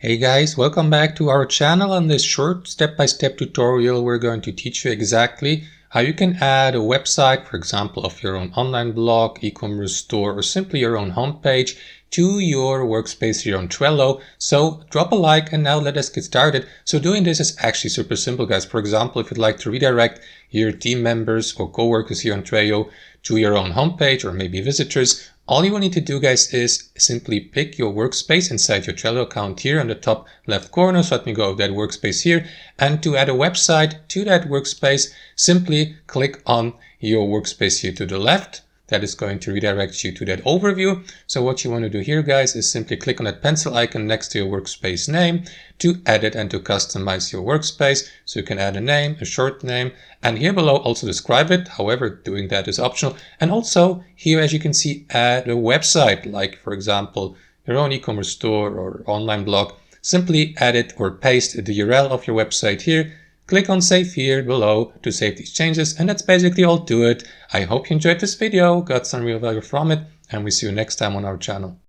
Hey guys, welcome back to our channel. In this short step-by-step tutorial, we're going to teach you exactly how you can add a website, for example, of your own online blog, e-commerce store, or simply your own homepage to your workspace here on Trello. So drop a like and now let us get started. So doing this is actually super simple, guys. For example, if you'd like to redirect your team members or coworkers here on Trello to your own homepage or maybe visitors, all you will need to do, guys, is simply pick your workspace inside your Trello account here on the top left corner. So let me go to that workspace here. And to add a website to that workspace, simply click on your workspace here to the left. That is going to redirect you to that overview. So what you want to do here, guys, is simply click on that pencil icon next to your workspace name to edit and to customize your workspace. So you can add a name, a short name, and here below also describe it. However, doing that is optional. And also here, as you can see, add a website, like for example, your own e-commerce store or online blog. Simply edit or paste the URL of your website here. Click on save here below to save these changes, and that's basically all to it. I hope you enjoyed this video, got some real value from it, and we see you next time on our channel.